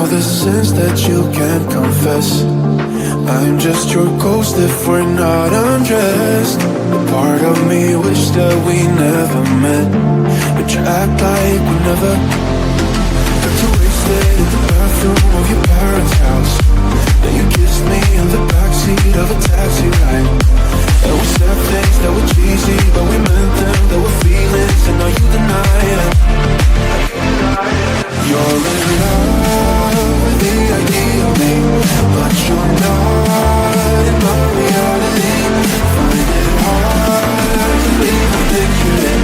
all the sins that you can't confess. I'm just your ghost if we're not undressed. A part of me wish that we never met, but you act like we never. Got too wasted in the bathroom of your parents' house. Then you kissed me in the backseat of a taxi ride. And we said things that were cheesy, but we meant them. There were feelings, and now you deny it. You're in love with the idea of me, but you're not in my reality. Find it hard to leave a picture in,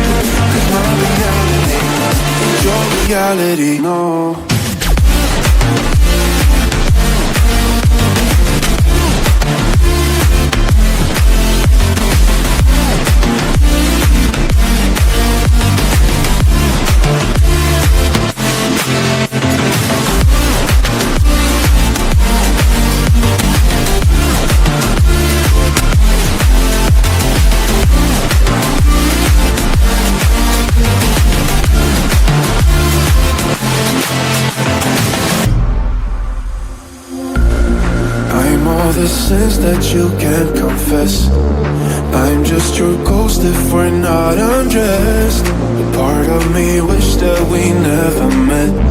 'cause my reality is your reality. No. The sins that you can't confess. I'm just your ghost if we're not undressed. A part of me wish that we never met.